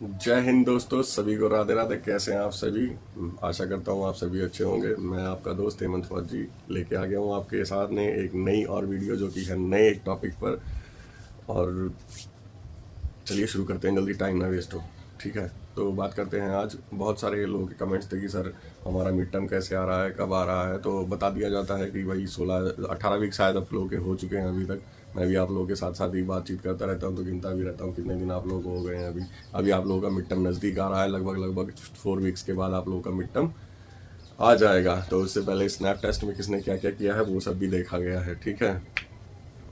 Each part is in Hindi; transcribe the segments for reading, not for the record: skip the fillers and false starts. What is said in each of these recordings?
जय हिंद दोस्तों, सभी को राधे राधे। कैसे हैं आप सभी? आशा करता हूँ आप सभी अच्छे होंगे। मैं आपका दोस्त हेमंत फौजी लेके आ गया हूँ आपके साथ में एक नई और वीडियो जो कि है नए एक टॉपिक पर। और चलिए शुरू करते हैं, जल्दी टाइम ना वेस्ट हो। ठीक है, तो बात करते हैं। आज बहुत सारे लोगों के कमेंट्स थे कि सर हमारा मिड टर्म कैसे आ रहा है, कब आ रहा है। तो बता दिया जाता है कि भाई 16-18 वीक शायद आप लोगों के हो चुके हैं अभी तक। मैं भी आप लोगों के साथ साथ ही बातचीत करता रहता हूँ, तो गिनता भी रहता हूँ कितने दिन आप लोग हो गए हैं। अभी अभी आप लोगों का मिड टर्म नज़दीक आ रहा है। लगभग 4 वीक्स के बाद आप लोगों का मिड टर्म आ जाएगा। तो उससे पहले स्नैप टेस्ट में किसने क्या क्या किया है वो सब भी देखा गया है। ठीक है,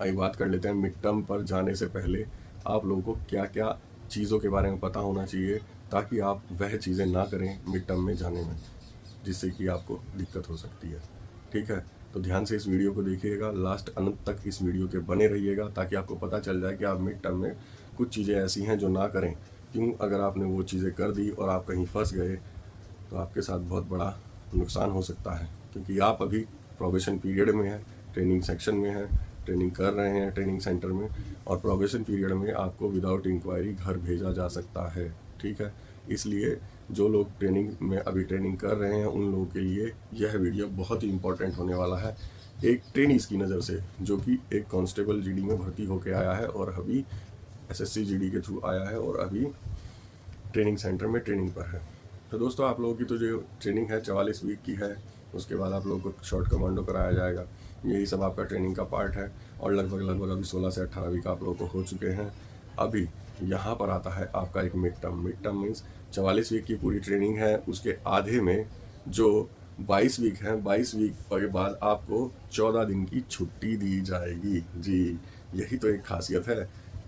आइए बात कर लेते हैं मिड टर्म पर जाने से पहले आप लोगों को क्या क्या चीज़ों के बारे में पता होना चाहिए, ताकि आप वह चीज़ें ना करें मिड टर्म में जाने में, जिससे कि आपको दिक्कत हो सकती है। ठीक है, तो ध्यान से इस वीडियो को देखिएगा, लास्ट अंत तक इस वीडियो के बने रहिएगा, ताकि आपको पता चल जाए कि आप मिड टर्म में कुछ चीज़ें ऐसी हैं जो ना करें। क्यों? अगर आपने वो चीज़ें कर दी और आप कहीं फंस गए तो आपके साथ बहुत बड़ा नुकसान हो सकता है, क्योंकि आप अभी प्रोबेशन पीरियड में हैं, ट्रेनिंग सेक्शन में हैं, ट्रेनिंग कर रहे हैं ट्रेनिंग सेंटर में। और प्रोबेशन पीरियड में आपको विदाउट इंक्वायरी घर भेजा जा सकता है। ठीक है, इसलिए जो लोग ट्रेनिंग में अभी ट्रेनिंग कर रहे हैं उन लोगों के लिए यह वीडियो बहुत ही इंपॉर्टेंट होने वाला है। एक ट्रेनीज की नज़र से, जो कि एक कांस्टेबल जीडी में भर्ती होकर आया है और अभी एसएससी जीडी के थ्रू आया है और अभी ट्रेनिंग सेंटर में ट्रेनिंग पर है। तो दोस्तों, आप लोगों की तो जो ट्रेनिंग है 44 वीक की है। उसके बाद आप लोगों को शॉर्ट कमांडो कराया जाएगा। यही सब आपका ट्रेनिंग का पार्ट है। और लगभग अभी 16 से 18 वीक आप लोगों को हो चुके हैं। अभी यहाँ पर आता है आपका एक mid term. Mid term means 44 week की पूरी ट्रेनिंग है, उसके आधे में जो 22 वीक है, 22 वीक के बाद आपको 14 दिन की छुट्टी दी जाएगी। जी, यही तो एक खासियत है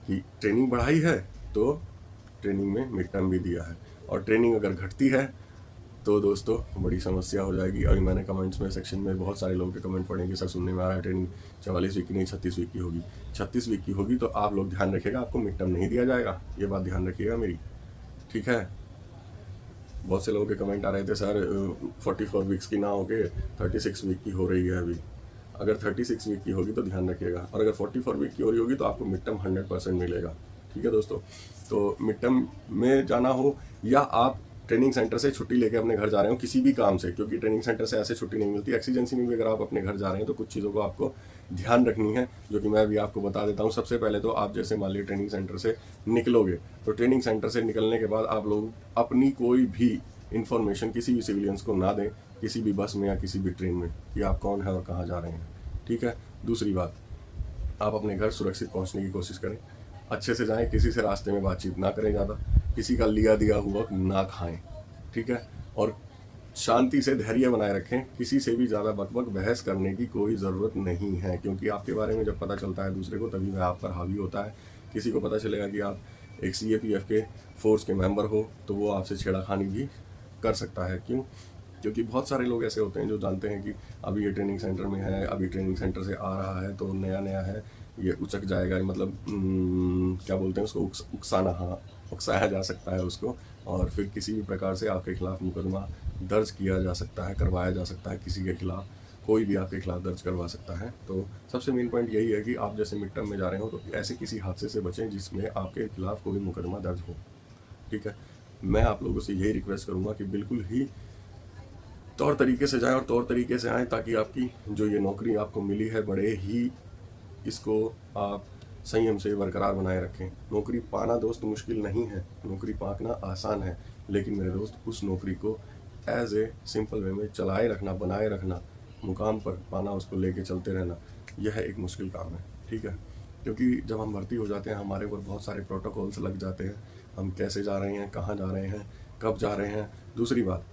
कि ट्रेनिंग बढ़ाई है तो ट्रेनिंग में मिड टर्म भी दिया है। और ट्रेनिंग अगर घटती है तो दोस्तों बड़ी समस्या हो जाएगी। अभी मैंने कमेंट्स में सेक्शन में बहुत सारे लोगों के कमेंट पढ़े कि सर सुनने में आ रहा है ट्रेनिंग 44 वीक की नहीं 36 वीक की होगी। 36 वीक की होगी तो आप लोग ध्यान रखिएगा, आपको मिड टर्म नहीं दिया जाएगा। ये बात ध्यान रखिएगा मेरी। ठीक है, बहुत से लोगों के कमेंट आ रहे थे सर 44 वीक्स की ना होके 36 वीक की हो रही है अभी। अगर 36 वीक की होगी तो ध्यान रखिएगा, और अगर 44 वीक की हो रही होगी तो आपको मिड टर्म 100% मिलेगा। ठीक है दोस्तों, तो मिड टर्म में जाना हो या आप ट्रेनिंग सेंटर से छुट्टी लेके अपने घर जा रहे हो किसी भी काम से, क्योंकि ट्रेनिंग सेंटर से ऐसे छुट्टी नहीं मिलती। एक्सीजेंसी में भी अगर आप अपने घर जा रहे हैं तो कुछ चीज़ों को आपको ध्यान रखनी है, जो कि मैं अभी आपको बता देता हूँ। सबसे पहले तो आप जैसे मान लीजिए ट्रेनिंग सेंटर से निकलोगे, तो ट्रेनिंग सेंटर से निकलने के बाद आप लोग अपनी कोई भी इन्फॉर्मेशन किसी भी सिविलियंस को ना दें, किसी भी बस में या किसी भी ट्रेन में, कि आप कौन है और कहाँ जा रहे हैं। ठीक है, दूसरी बात, आप अपने घर सुरक्षित पहुंचने की कोशिश करें। अच्छे से जाएं, किसी से रास्ते में बातचीत ना करें ज़्यादा, किसी का लिया दिया हुआ ना खाएं। ठीक है, और शांति से धैर्य बनाए रखें। किसी से भी ज़्यादा बकबक बहस करने की कोई ज़रूरत नहीं है, क्योंकि आपके बारे में जब पता चलता है दूसरे को तभी वह आप पर हावी होता है। किसी को पता चलेगा कि आप एक सीएपीएफ के फोर्स के मेंबर हो तो वो आपसे छेड़खानी भी कर सकता है। क्यों? क्योंकि बहुत सारे लोग ऐसे होते हैं जो जानते हैं कि अभी ये ट्रेनिंग सेंटर में है, अभी ट्रेनिंग सेंटर से आ रहा है तो नया नया है, ये उचक जाएगा, मतलब क्या बोलते हैं उसको, उकसाना। हाँ, उकसाया जा सकता है उसको, और फिर किसी भी प्रकार से आपके खिलाफ मुकदमा दर्ज किया जा सकता है, करवाया जा सकता है। किसी के खिलाफ कोई भी आपके खिलाफ दर्ज करवा सकता है। तो सबसे मेन पॉइंट यही है कि आप जैसे मिड टर्म में जा रहे हो तो ऐसे किसी हादसे से बचें जिसमें आपके खिलाफ कोई मुकदमा दर्ज हो। ठीक है, मैं आप लोगों से यही रिक्वेस्ट करूँगा कि बिल्कुल ही तौर तरीके से जाएं और तौर तरीके से आएँ, ताकि आपकी जो ये नौकरी आपको मिली है बड़े ही इसको आप संयम से बरकरार बनाए रखें। नौकरी पाना दोस्त मुश्किल नहीं है, नौकरी पाना आसान है, लेकिन मेरे दोस्त उस नौकरी को एज ए सिंपल वे में चलाए रखना, बनाए रखना, मुकाम पर पाना, उसको लेके चलते रहना, यह एक मुश्किल काम है। ठीक है, क्योंकि जब हम भर्ती हो जाते हैं हमारे ऊपर बहुत सारे प्रोटोकॉल्स लग जाते हैं। हम कैसे जा रहे हैं, कहाँ जा रहे हैं, कब जा रहे हैं। दूसरी बात,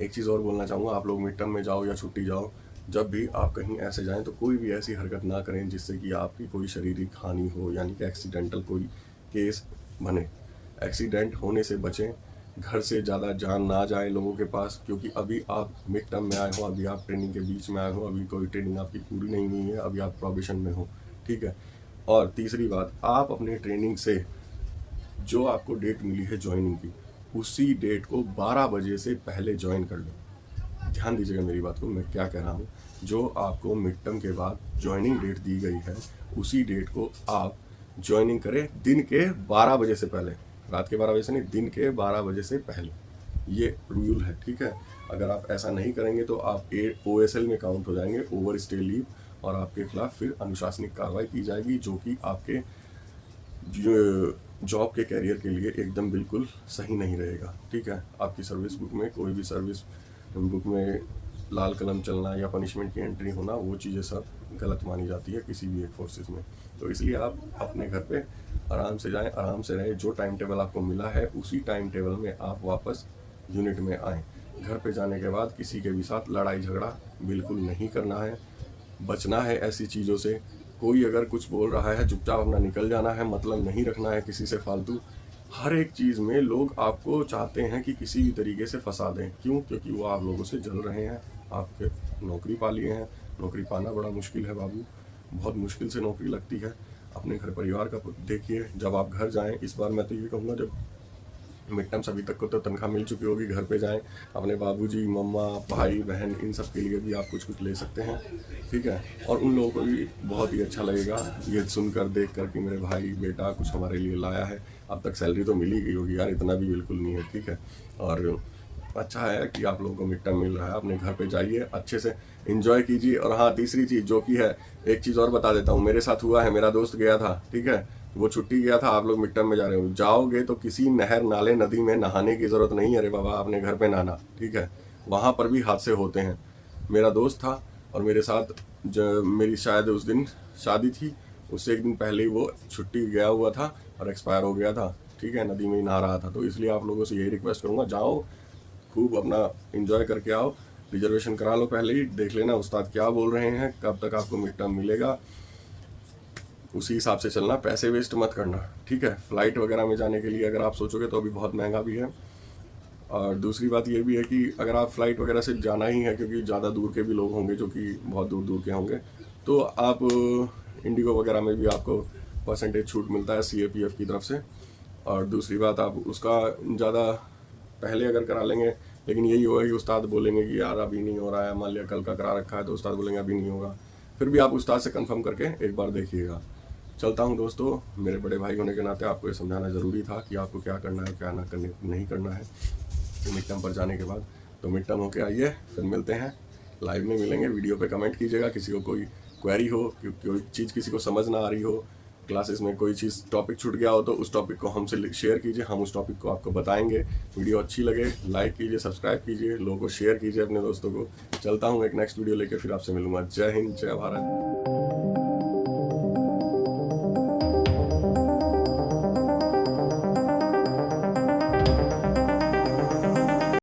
एक चीज़ और बोलना चाहूँगा, आप लोग मिड टर्म में जाओ या छुट्टी जाओ, जब भी आप कहीं ऐसे जाएं तो कोई भी ऐसी हरकत ना करें जिससे कि आपकी कोई शारीरिक हानि हो, यानी कि एक्सीडेंटल कोई केस बने। एक्सीडेंट होने से बचें, घर से ज़्यादा जान ना जाए लोगों के पास, क्योंकि अभी आप मिड टर्म में आए हो, अभी आप ट्रेनिंग के बीच में आए हो, अभी कोई ट्रेनिंग आपकी पूरी नहीं हुई है, अभी आप प्रोबेशन में हो। ठीक है, और तीसरी बात, आप अपने ट्रेनिंग से जो आपको डेट मिली है ज्वाइनिंग की, उसी डेट को 12 बजे से पहले ज्वाइन कर लो। ध्यान दीजिएगा मेरी बात को, मैं क्या कह रहा हूँ। जो आपको मिड टर्म के बाद ज्वाइनिंग डेट दी गई है, उसी डेट को आप ज्वाइनिंग करें दिन के 12 बजे से पहले। रात के 12 बजे से नहीं, दिन के 12 बजे से पहले, ये रूल है, ठीक है। अगर आप ऐसा नहीं करेंगे तो आप OSL में काउंट हो जाएंगे, ओवर स्टे लीव, और आपके खिलाफ फिर अनुशासनिक कार्रवाई की जाएगी, जो कि आपके जॉब के कैरियर के लिए एकदम बिल्कुल सही नहीं रहेगा, ठीक है। आपकी सर्विस बुक में, कोई भी सर्विस बुक में लाल कलम चलना या पनिशमेंट की एंट्री होना, वो चीज़ें सब गलत मानी जाती है किसी भी एक फोर्सेस में। तो इसलिए आप अपने घर पे आराम से जाएं, आराम से रहें, जो टाइम टेबल आपको मिला है उसी टाइम टेबल में आप वापस यूनिट में आएँ। घर पे जाने के बाद किसी के भी साथ लड़ाई झगड़ा बिल्कुल नहीं करना है, बचना है ऐसी चीज़ों से। कोई अगर कुछ बोल रहा है चुपचाप अपना निकल जाना है, मतलब नहीं रखना है किसी से फालतू। हर एक चीज़ में लोग आपको चाहते हैं कि किसी भी तरीके से फंसा दें, क्यों? क्योंकि वो आप लोगों से जल रहे हैं, आपके नौकरी पा लिए हैं। नौकरी पाना बड़ा मुश्किल है बाबू, बहुत मुश्किल से नौकरी लगती है। अपने घर परिवार का देखिए, जब आप घर जाएं, इस बार मैं तो ये कहूँगा, जब मिड टर्म सभी तक को तो तनख्वाह मिल चुकी होगी, घर पे जाएं, अपने बाबूजी, मम्मा, भाई बहन, इन सब के लिए भी आप कुछ कुछ ले सकते हैं, ठीक है। और उन लोगों को भी बहुत ही अच्छा लगेगा ये सुनकर, देख कर कि मेरे भाई बेटा कुछ हमारे लिए लाया है। अब तक सैलरी तो मिल ही गई होगी यार, इतना भी बिल्कुल नहीं है, ठीक है। और अच्छा है कि आप लोगों को मिड टर्म मिल रहा है, अपने घर पे जाइए, अच्छे से एंजॉय कीजिए। और हाँ, तीसरी चीज़ जो कि है, एक चीज़ और बता देता हूँ, मेरे साथ हुआ है। मेरा दोस्त गया था, ठीक है, वो छुट्टी गया था। आप लोग मिड टर्म में जा रहे हो, जाओगे तो किसी नहर, नाले, नदी में नहाने की ज़रूरत नहीं है, अरे बाबा अपने घर पे नहाना, ठीक है। वहाँ पर भी हादसे होते हैं। मेरा दोस्त था और मेरे साथ मेरी शायद उस दिन शादी थी, उससे एक दिन पहले ही वो छुट्टी गया हुआ था और एक्सपायर हो गया था, ठीक है, नदी में ही नहा रहा था। तो इसलिए आप लोगों से यही रिक्वेस्ट करूँगा, जाओ, खूब अपना एंजॉय करके आओ। रिजर्वेशन करा लो पहले ही, देख लेना उस्ताद क्या बोल रहे हैं, कब तक आपको मिड टर्म मिलेगा, उसी हिसाब से चलना, पैसे वेस्ट मत करना, ठीक है। फ़्लाइट वगैरह में जाने के लिए अगर आप सोचोगे तो अभी बहुत महंगा भी है। और दूसरी बात ये भी है कि अगर आप फ़्लाइट वगैरह से जाना ही है, क्योंकि ज़्यादा दूर के भी लोग होंगे जो कि बहुत दूर दूर के होंगे, तो आप इंडिगो वगैरह में भी आपको परसेंटेज छूट मिलता है CAPF की तरफ से। और दूसरी बात, आप उसका ज़्यादा पहले अगर करा लेंगे, लेकिन यही होगा कि उस्ताद बोलेंगे कि यार अभी नहीं हो रहा है, मान लिया कल का करा रखा है तो उस्ताद बोलेंगे अभी नहीं होगा, फिर भी आप उस्ताद से कंफर्म करके एक बार देखिएगा। चलता हूँ दोस्तों, मेरे बड़े भाई होने के नाते आपको ये समझाना ज़रूरी था कि आपको क्या करना है, क्या नहीं करना है मिड टर्म पर जाने के बाद। तो मिड टर्म होके आइए, फिर मिलते हैं, लाइव में मिलेंगे। वीडियो पे कमेंट कीजिएगा, किसी को कोई क्वेरी हो, कोई चीज़ किसी को समझ ना आ रही हो, क्लासेस में कोई चीज़ टॉपिक छूट गया हो, तो उस टॉपिक को हमसे शेयर कीजिए, हम उस टॉपिक को आपको बताएंगे। वीडियो अच्छी लगे लाइक कीजिए, सब्सक्राइब कीजिए, लोगों को शेयर कीजिए अपने दोस्तों को। चलता हूँ, एक नेक्स्ट वीडियो लेके फिर आपसे मिलूंगा। जय हिंद, जय भारत।